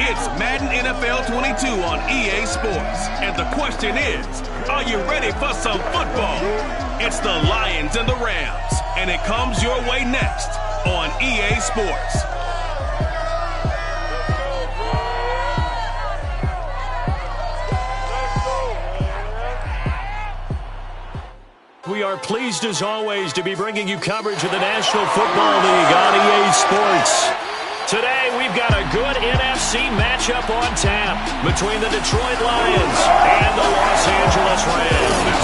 It's Madden NFL 22 on EA Sports. And the question is, are you ready for some football? It's the Lions and the Rams, and it comes your way next on EA Sports. We are pleased as always to be bringing you coverage of the National Football League on EA Sports. Today we've got a good NFC matchup on tap between the Detroit Lions and the Los Angeles Rams.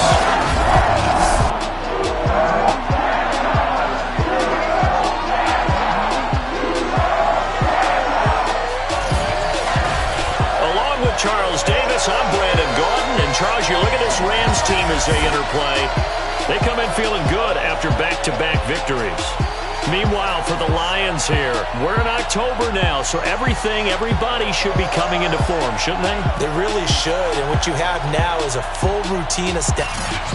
Along with Charles Davis, I'm Brandon Gaudin. And Charles, you look at this Rams team as they interplay. They come in feeling good after back-to-back victories. Meanwhile, for the Lions here, we're in October now, so everybody should be coming into form, shouldn't they? They really should, and what you have now is a full routine established.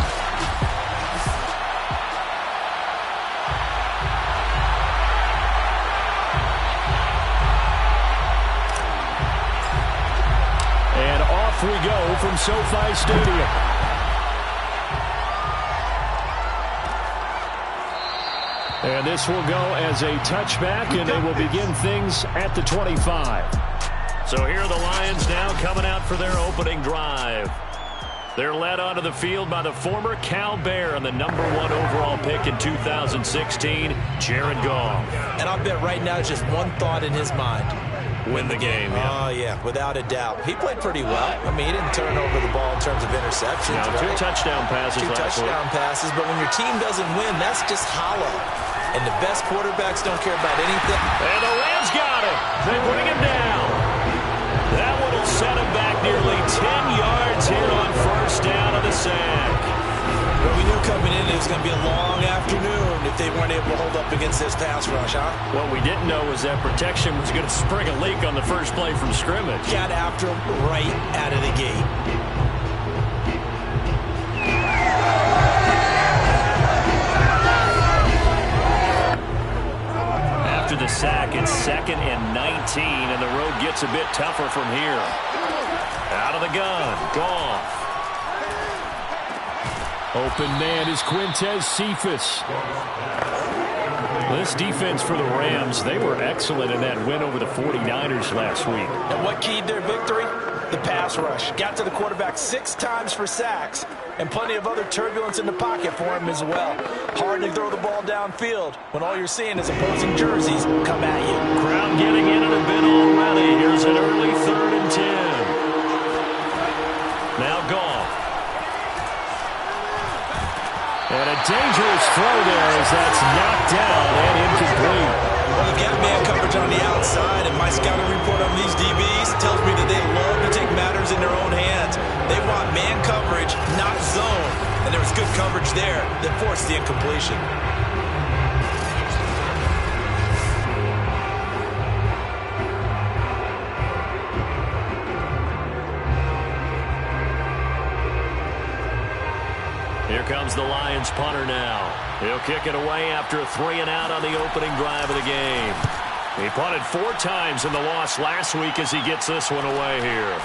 And off we go from SoFi Stadium. And this will go as a touchback, and they will begin things at the 25. So here are the Lions now coming out for their opening drive. They're led onto the field by the former Cal Bear and the #1 overall pick in 2016, Jared Goff. And I'll bet right now just one thought in his mind. Win the game. Yeah. Oh, yeah, without a doubt. He played pretty well. I mean, he didn't turn over the ball in terms of interceptions. No, right? 2 touchdown passes last week. 2 touchdown passes, but when your team doesn't win, that's just hollow. And the best quarterbacks don't care about anything. And the Rams got him. They bring him down. That one will set him back nearly 10 yards here on first down of the sack. But we knew coming in it was going to be a long afternoon if they weren't able to hold up against this pass rush, huh? What we didn't know was that protection was going to spring a leak on the first play from scrimmage. Got after him right out of the gate. After the sack, it's 2nd and 19, and the road gets a bit tougher from here. Out of the gun, Goff. Open man is Quintez Cephus. This defense for the Rams, they were excellent in that win over the 49ers last week. And what keyed their victory? The pass rush. Got to the quarterback 6 times for sacks, and plenty of other turbulence in the pocket for him as well. Hard to throw the ball downfield when all you're seeing is opposing jerseys come at you. Crowd getting in it a bit already. Here's an early 3rd and 10. Now Goff. And a dangerous throw there as that's knocked down and incomplete. Well, they've got man coverage on the outside, and my scouting report on these DBs tells me that they love to take matters in their own hands. They want man coverage, not zone. And there was good coverage there that forced the incompletion. Here comes the Lions punter now. He'll kick it away after a 3-and-out on the opening drive of the game. He punted 4 times in the loss last week as he gets this one away here.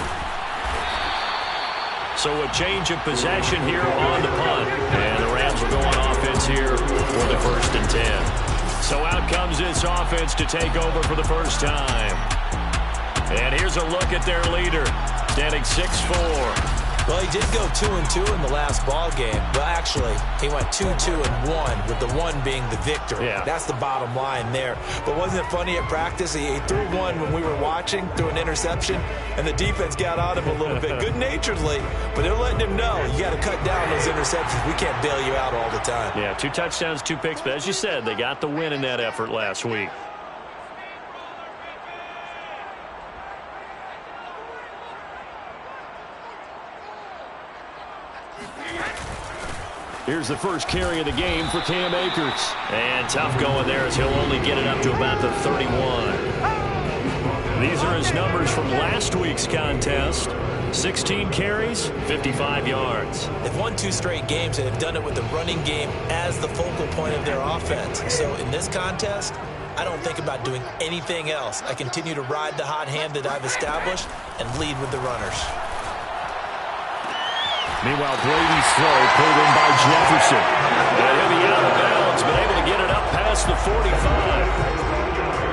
So a change of possession here on the punt. And the Rams will go on offense here for the 1st and 10. So out comes this offense to take over for the first time. And here's a look at their leader, standing 6'4". Well, he did go 2-2 in the last ball game. Well, actually, he went 2-2-1, with the 1 being the victory. Yeah. That's the bottom line there. But wasn't it funny at practice? He threw one when we were watching, threw an interception, and the defense got on him a little bit, good-naturedly. But they're letting him know, you got to cut down those interceptions. We can't bail you out all the time. Yeah, 2 touchdowns, 2 picks. But as you said, they got the win in that effort last week. Here's the first carry of the game for Cam Akers. And tough going there as he'll only get it up to about the 31. These are his numbers from last week's contest. 16 carries, 55 yards. They've won 2 straight games, and have done it with the running game as the focal point of their offense. So in this contest, I don't think about doing anything else. I continue to ride the hot hand that I've established and lead with the runners. Meanwhile, Brady's throw pulled in by Jefferson. And he'll be out of bounds, but able to get it up past the 45.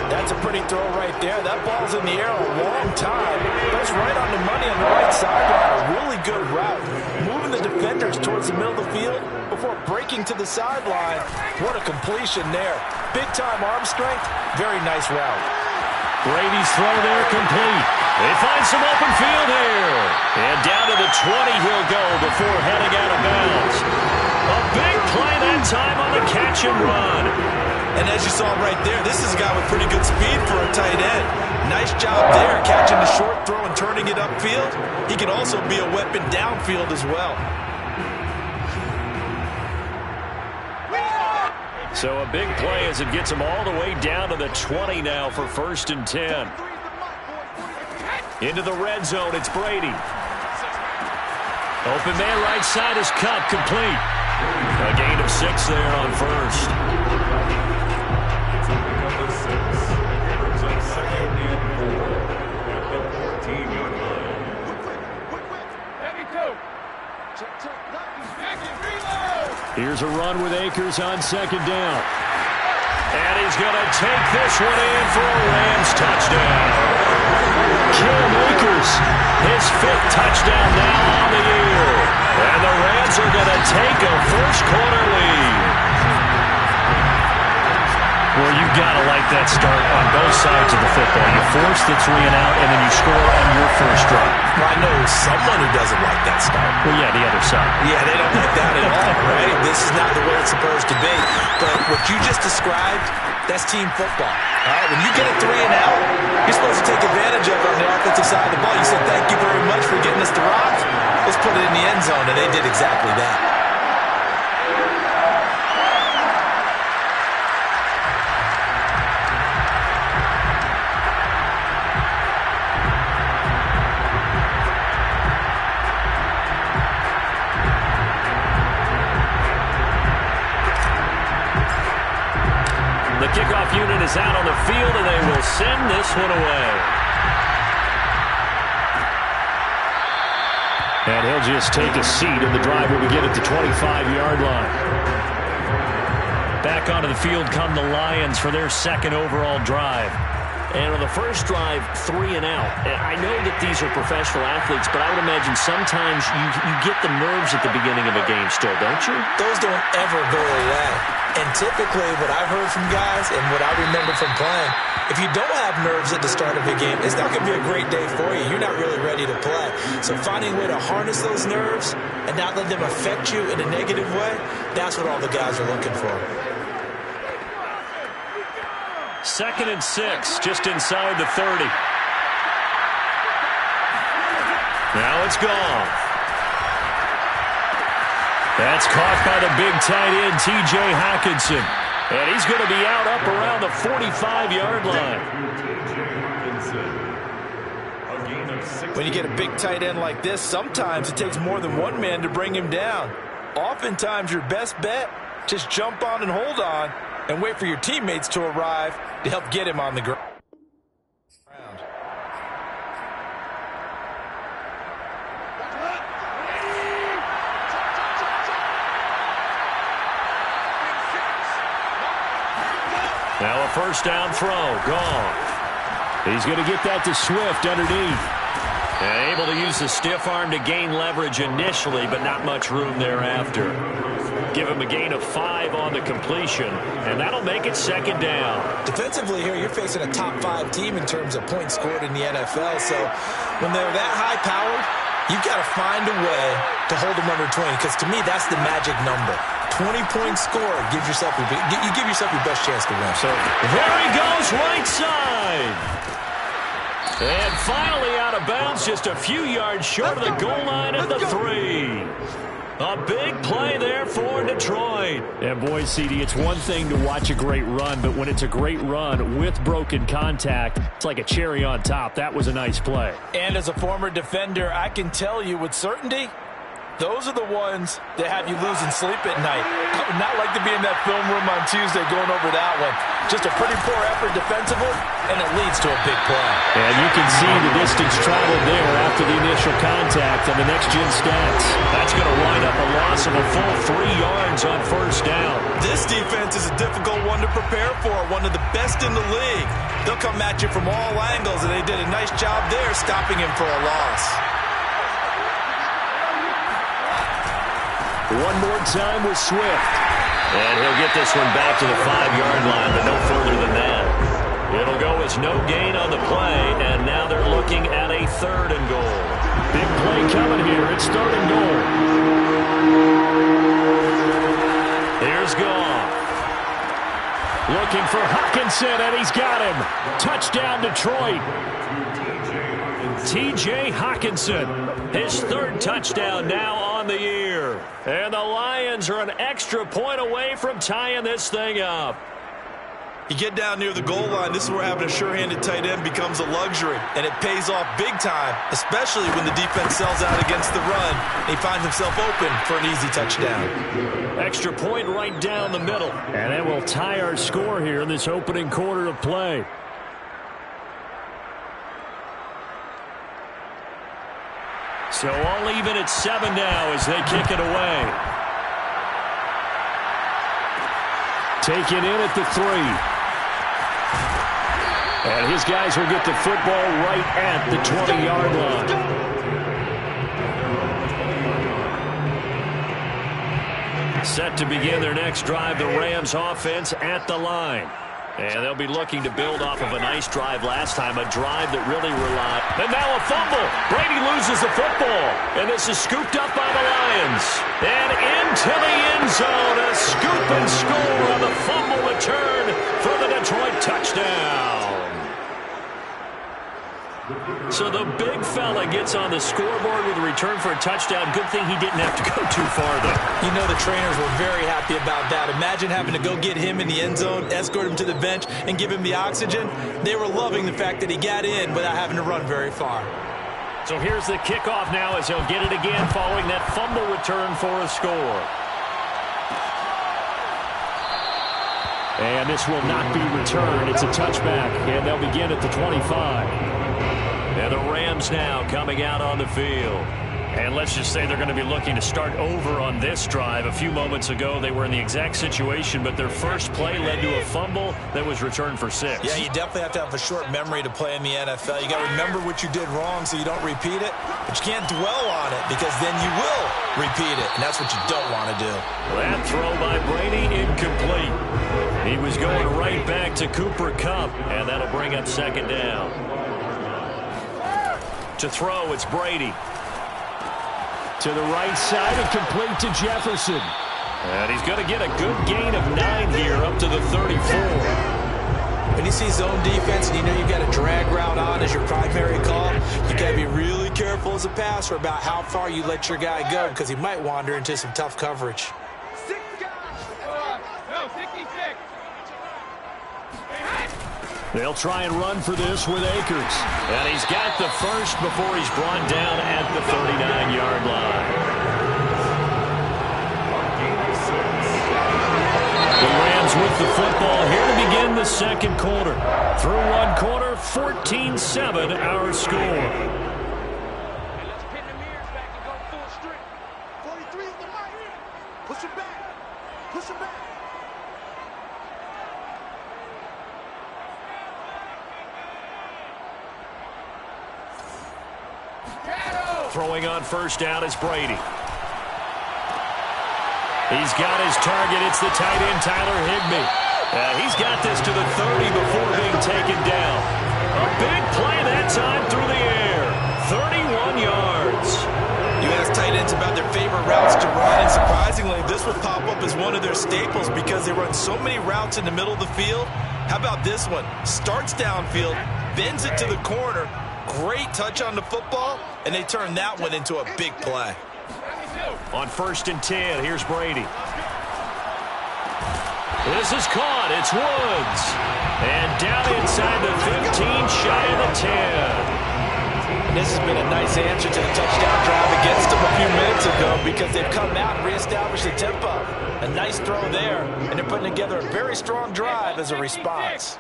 That's a pretty throw right there. That ball's in the air a long time. Goes right on the money on the right sideline. A really good route. Moving the defenders towards the middle of the field before breaking to the sideline. What a completion there. Big-time arm strength. Very nice route. Brady's throw there complete. They find some open field here. And down to the 20 he'll go before heading out of bounds. A big play that time on the catch and run. And as you saw right there, this is a guy with pretty good speed for a tight end. Nice job there, catching the short throw and turning it upfield. He can also be a weapon downfield as well. So a big play as it gets him all the way down to the 20 now for 1st and 10. Into the red zone, it's Brady. Open man right side is cut, complete. A gain of 6 there on 1st. Here's a run with Akers on 2nd down. And he's going to take this one in for a Rams touchdown. Cam Akers, his 5th touchdown now on the year. And the Rams are going to take a first-quarter lead. Well, you've got to like that start on both sides of the football. You force the 3 and out, and then you score on your first drive. Well, I know someone who doesn't like that start. Well, yeah, the other side. Yeah, they don't like that at all, right? This is not the way it's supposed to be. But what you just described, that's team football. All right, when you get a 3 and out, you're supposed to take advantage of it on the offensive side of the ball. You said, thank you very much for getting us the rock. Let's put it in the end zone, and they did exactly that. Kickoff unit is out on the field, and they will send this one away. And he'll just take a seat, and the drive will begin at the 25-yard line. Back onto the field come the Lions for their 2nd overall drive. And on the first drive, 3 and out. I know that these are professional athletes, but I would imagine sometimes you get the nerves at the beginning of a game still, don't you? Those don't ever go away. And typically what I've heard from guys and what I remember from playing, if you don't have nerves at the start of a game, it's not going to be a great day for you. You're not really ready to play. So finding a way to harness those nerves and not let them affect you in a negative way, that's what all the guys are looking for. 2nd and 6, just inside the 30. Now it's gone. That's caught by the big tight end, T.J. Hockenson. And he's going to be out up around the 45-yard line. When you get a big tight end like this, sometimes it takes more than one man to bring him down. Oftentimes, your best bet, just jump on and hold on and wait for your teammates to arrive to help get him on the ground. Now a first down throw, gone. He's going to get that to Swift underneath. And able to use the stiff arm to gain leverage initially, but not much room thereafter. Give him a gain of 5 on the completion, and that'll make it 2nd down. Defensively here, you're facing a top 5 team in terms of points scored in the NFL, so when they're that high-powered, you've got to find a way to hold them under 20, because to me, that's the magic number. 20-point score gives yourself you give yourself your best chance to win. So there he goes, right side. And finally out of bounds, just a few yards short of the goal line at the 3. A big play there for Detroit. And boy, CD, it's one thing to watch a great run, but when it's a great run with broken contact, it's like a cherry on top. That was a nice play. And as a former defender, I can tell you with certainty, Those are the ones that have you losing sleep at night. I would not like to be in that film room on Tuesday going over that one. Just a pretty poor effort defensively, and it leads to a big play. And you can see the distance traveled there after the initial contact on the next-gen stats. That's going to wind up a loss of a full 3 yards on first down. This defense is a difficult one to prepare for, one of the best in the league. They'll come at you from all angles, and they did a nice job there stopping him for a loss. One more time with Swift. And he'll get this one back to the 5-yard line, but no further than that. It'll go as no gain on the play, and now they're looking at a 3rd and goal. Big play coming here. It's 3rd and goal. Here's Goff. Looking for Hockenson, and he's got him. Touchdown, Detroit. T.J. Hockenson, his 3rd touchdown now on the year. And the Lions are an extra point away from tying this thing up. You get down near the goal line, this is where having a sure-handed tight end becomes a luxury, and it pays off big time, especially when the defense sells out against the run, and he finds himself open for an easy touchdown. Extra point right down the middle, and that will tie our score here in this opening quarter of play. So all even at 7 now as they kick it away. Taken in at the 3. And his guys will get the football right at the 20-yard line. Set to begin their next drive, the Rams offense at the line. And they'll be looking to build off of a nice drive last time, a drive that really relied. And now a fumble. Brady loses the football. And this is scooped up by the Lions. And into the end zone, a scoop and score on the fumble return for the Detroit touchdown. So the big fella gets on the scoreboard with a return for a touchdown. Good thing he didn't have to go too far, though. You know the trainers were very happy about that. Imagine having to go get him in the end zone, escort him to the bench, and give him the oxygen. They were loving the fact that he got in without having to run very far. So here's the kickoff now as he'll get it again following that fumble return for a score. And this will not be returned. It's a touchback, and they'll begin at the 25. And the Rams now coming out on the field. And let's just say they're going to be looking to start over on this drive. A few moments ago, they were in the exact situation, but their first play led to a fumble that was returned for 6. Yeah, you definitely have to have a short memory to play in the NFL. You got to remember what you did wrong so you don't repeat it, but you can't dwell on it because then you will repeat it, and that's what you don't want to do. That throw by Brady incomplete. He was going right back to Cooper Kupp, and that'll bring up 2nd down. To throw, it's Brady. To the right side and complete to Jefferson. And he's going to get a good gain of 9 here up to the 34. When you see zone defense and you know you've got a drag route on as your primary call, you got to be really careful as a passer about how far you let your guy go because he might wander into some tough coverage. 6 guys. No, 66. They'll try and run for this with Akers. And he's got the first before he's brought down at the 39-yard line. The Rams with the football here to begin the second quarter. Through one quarter, 14-7 our score. Let's pin the mirrors back and go full strength. 43 is the mic. Push him back. Push him back. Throwing on first down is Brady. He's got his target. It's the tight end, Tyler Higbee. He's got this to the 30 before being taken down. A big play that time through the air. 31 yards. You ask tight ends about their favorite routes to run, and surprisingly, this would pop up as one of their staples because they run so many routes in the middle of the field. How about this one? Starts downfield, bends it to the corner. Great touch on the football, and they turn that one into a big play. On 1st and 10, here's Brady. This is caught. It's Woods. And down inside the 15, shy of the 10. And this has been a nice answer to the touchdown drive against them a few minutes ago because they've come out and reestablished the tempo. A nice throw there, and they're putting together a very strong drive as a response.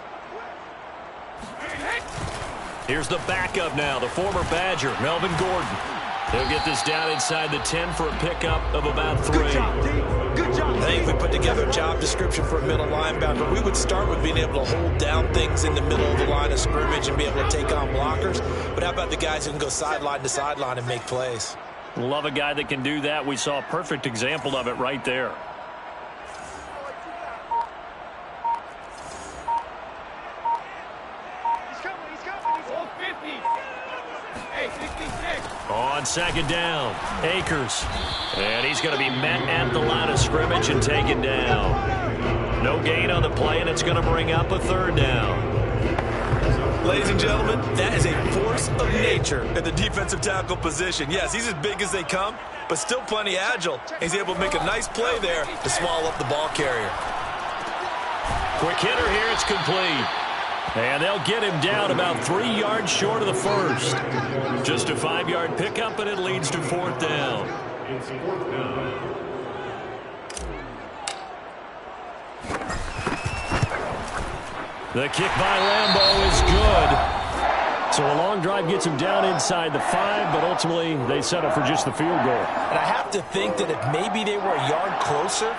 Here's the backup now, the former Badger, Melvin Gordon. They'll get this down inside the 10 for a pickup of about 3. Good job, D. Good job. I think if we put together a job description for a middle linebacker, we would start with being able to hold down things in the middle of the line of scrimmage and be able to take on blockers. But how about the guys who can go sideline to sideline and make plays? Love a guy that can do that. We saw a perfect example of it right there. He's coming. He's 450. Hey, 66. On second down, Akers. And he's going to be met at the line of scrimmage and taken down. No gain on the play, and it's going to bring up a 3rd down. Ladies and gentlemen, that is a force of nature at the defensive tackle position. Yes, he's as big as they come, but still plenty agile. He's able to make a nice play there to swallow up the ball carrier. Quick hitter here, it's complete. And they'll get him down about 3 yards short of the first. Just a 5-yard pickup, and it leads to 4th down. The kick by Lambeau is good. So a long drive gets him down inside the 5, but ultimately they settle for just the field goal. And I have to think that if maybe they were a yard closer,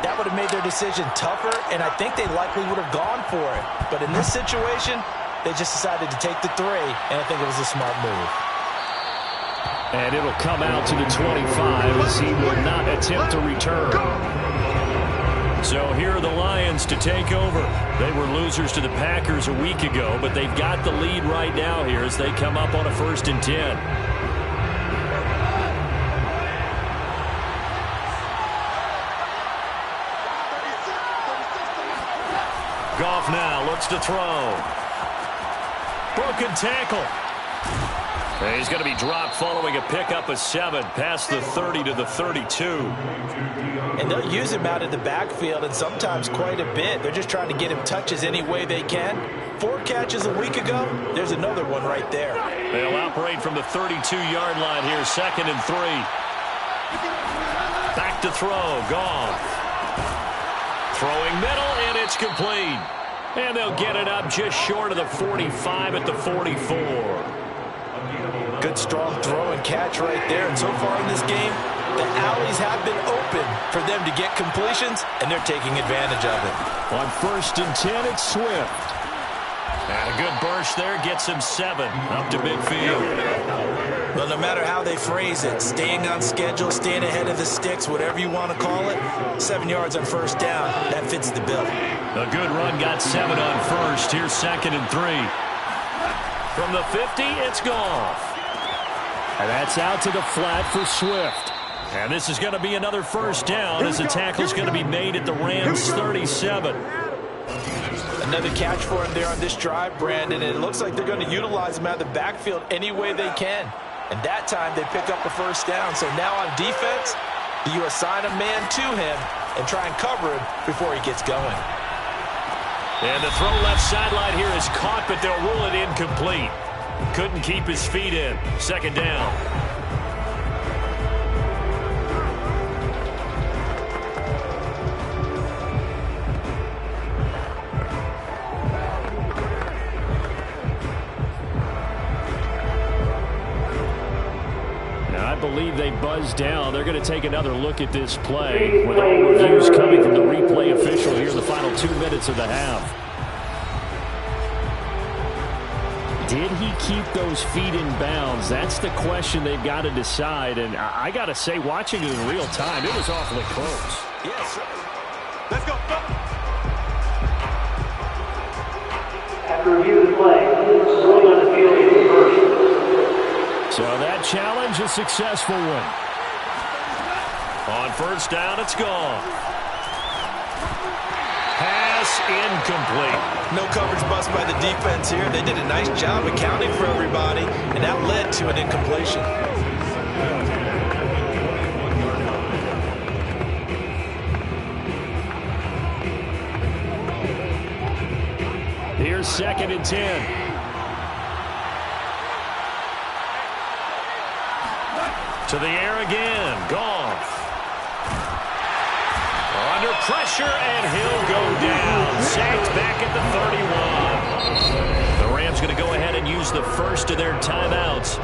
that would have made their decision tougher, and I think they likely would have gone for it. But in this situation, they just decided to take the 3, and I think it was a smart move. And it'll come out to the 25 as he will not attempt to return. So here are the Lions to take over. They were losers to the Packers a week ago, but they've got the lead right now here as they come up on a 1st and 10. Goff now looks to throw. Broken tackle. And he's going to be dropped following a pickup of 7 past the 30 to the 32. And they'll use him out in the backfield, and sometimes quite a bit. They're just trying to get him touches any way they can. 4 catches a week ago. There's another one right there. They'll operate from the 32-yard line here, 2nd and 3. Back to throw. Goff. Throwing middle, and it's complete. And they'll get it up just short of the 45 at the 44. Good strong throw and catch right there. And so far in this game, the alleys have been open for them to get completions, and they're taking advantage of it. On 1st and 10, it's Swift. And a good burst there gets him 7 up to midfield. Well, no matter how they phrase it, staying on schedule, staying ahead of the sticks, whatever you want to call it, 7 yards on 1st down, that fits the bill. A good run got 7 on 1st. Here's 2nd and 3. From the 50, it's Goff. And that's out to the flat for Swift. And this is going to be another 1st down as the tackle's going to be made at the Rams' 37. Another catch for him there on this drive, Brandon. And it looks like they're going to utilize him out of the backfield any way they can. And that time they pick up a 1st down. So now on defense, you assign a man to him and try and cover him before he gets going. And the throw left sideline here is caught, but they'll rule it incomplete. Couldn't keep his feet in. 2nd down. Now, I believe they buzzed down. They're going to take another look at this play with all reviews coming from the replay official here in the final 2 minutes of the half. Did he keep those feet in bounds? That's the question they've got to decide. And I got to say, watching it in real time, it was awfully close. Yes, sir. Let's go. After review of the play, going on the field is reversed. So that challenge, a successful one. On 1st down, it's gone. Pass incomplete. No coverage bust by the defense here. They did a nice job accounting for everybody, and that led to an incompletion. Here's 2nd and 10. To the air again. Goff. Under pressure, and he'll go down. Sacked back at the 31. The Rams going to go ahead and use the first of their timeouts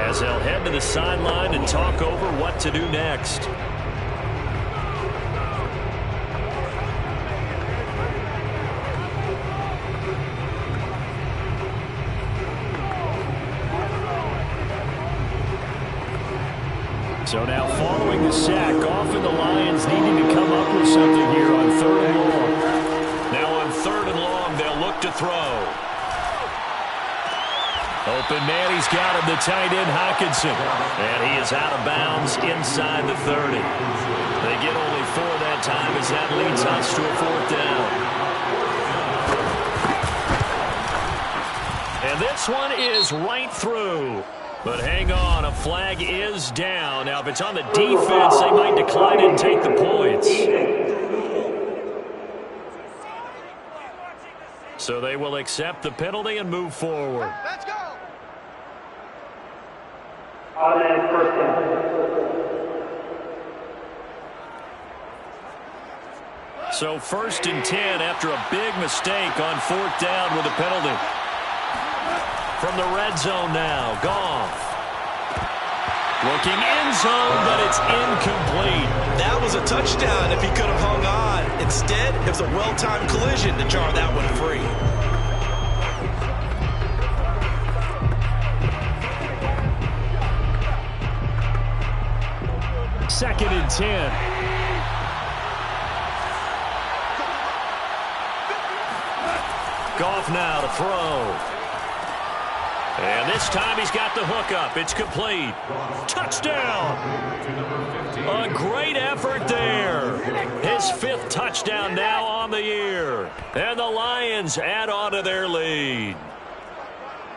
as they'll head to the sideline and talk over what to do next. So now following the sack, Goff and the Lions needing to come up with something here on 3rd and long. Now on 3rd and long, they'll look to throw. Open man, he's got him, the tight end Hockenson. And he is out of bounds inside the 30. They get only 4 that time as that leads us to a 4th down. And this one is right through. But hang on, a flag is down. Now, if it's on the defense, they might decline and take the points. So they will accept the penalty and move forward. Let's go. Automatic first down. So 1st and 10 after a big mistake on 4th down with a penalty. From the red zone now, Goff. Looking end zone, but it's incomplete. That was a touchdown if he could have hung on. Instead, it was a well-timed collision to jar that one free. Second and 10. Goff now to throw. And this time he's got the hook up. It's complete. Touchdown. A great effort there. His 5th touchdown now on the year. And the Lions add on to their lead.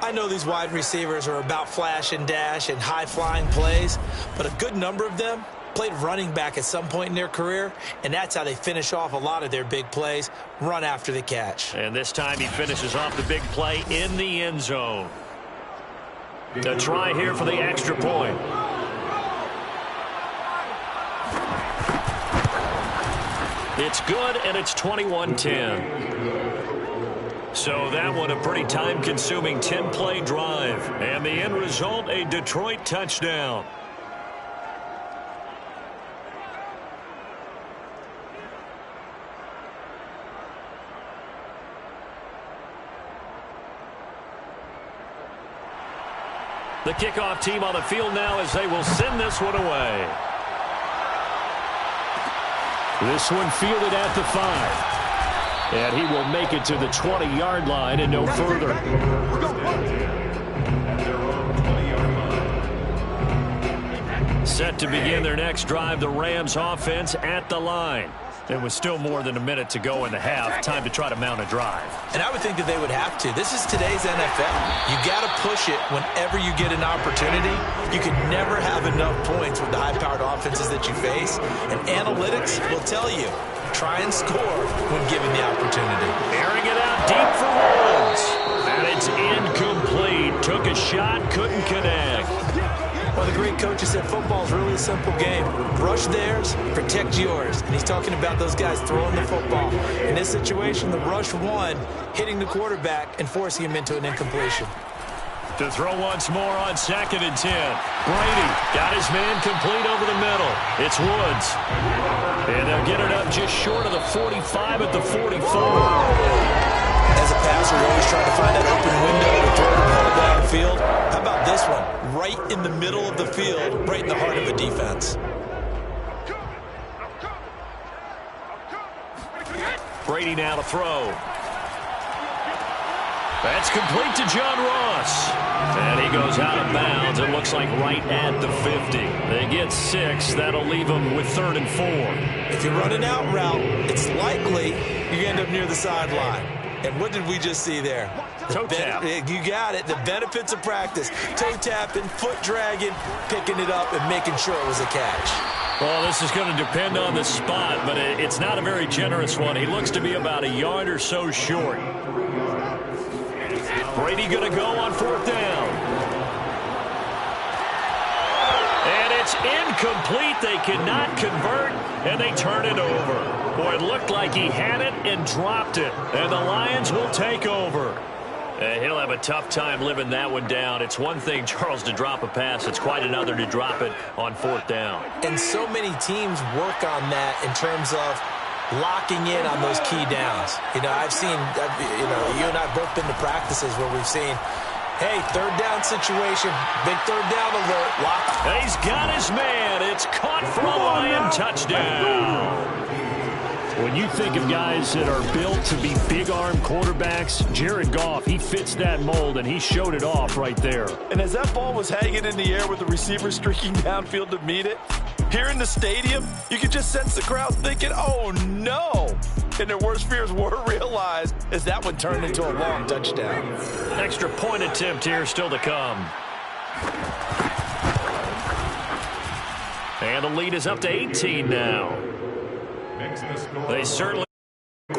I know these wide receivers are about flash and dash and high-flying plays, but a good number of them played running back at some point in their career, and that's how they finish off a lot of their big plays, run after the catch. And this time he finishes off the big play in the end zone. To try here for the extra point. It's good, and it's 21-10. So that one a pretty time-consuming 10-play drive. And the end result, a Detroit touchdown. The kickoff team on the field now as they will send this one away. This one fielded at the 5. And he will make it to the 20-yard line and no further. Set to begin their next drive, the Rams offense at the line. There was still more than a minute to go in the half. Time to try to mount a drive. And I would think that they would have to. This is today's NFL. You got to push it whenever you get an opportunity. You can never have enough points with the high-powered offenses that you face. And analytics will tell you, try and score when given the opportunity. Airing it out deep for Woods. And it's incomplete. Took a shot, couldn't connect. Well, the great coach has said football is really a simple game. Rush theirs, protect yours. And he's talking about those guys throwing the football. In this situation, the rush won, hitting the quarterback and forcing him into an incompletion. To throw once more on 2nd and 10. Brady got his man complete over the middle. It's Woods. And they'll get it up just short of the 45 at the 44. As a passer, you're always trying to find that open window to throw the ball downfield. How about this one? Right in the middle of the field, right in the heart of a defense. Brady now to throw. That's complete to John Ross. And he goes out of bounds. It looks like right at the 50. They get 6. That'll leave them with 3rd and 4. If you're running out route, it's likely you end up near the sideline. And what did we just see there? Toe tap. You got it. The benefits of practice. Toe tapping, foot dragging, picking it up, and making sure it was a catch. Well, this is going to depend on the spot, but it's not a very generous one. He looks to be about a yard or so short. Brady going to go on 4th down. And It's incomplete. They cannot convert, and they turn it over. Boy, it looked like he had it and dropped it. And the Lions will take over. And he'll have a tough time living that one down. It's one thing, Charles, to drop a pass. It's quite another to drop it on 4th down. And so many teams work on that in terms of locking in on those key downs. You know, I've seen, you and I have both been to practices where we've seen, hey, 3rd down situation, big 3rd down alert. Lock. He's got his man. It's caught for a Lion touchdown. When you think of guys that are built to be big-arm quarterbacks, Jared Goff, he fits that mold, and he showed it off right there. And as that ball was hanging in the air with the receiver streaking downfield to meet it, here in the stadium, you could just sense the crowd thinking, oh, no. And their worst fears were realized as that one turned into a long touchdown. Extra point attempt here still to come. And the lead is up to 18 now. They certainly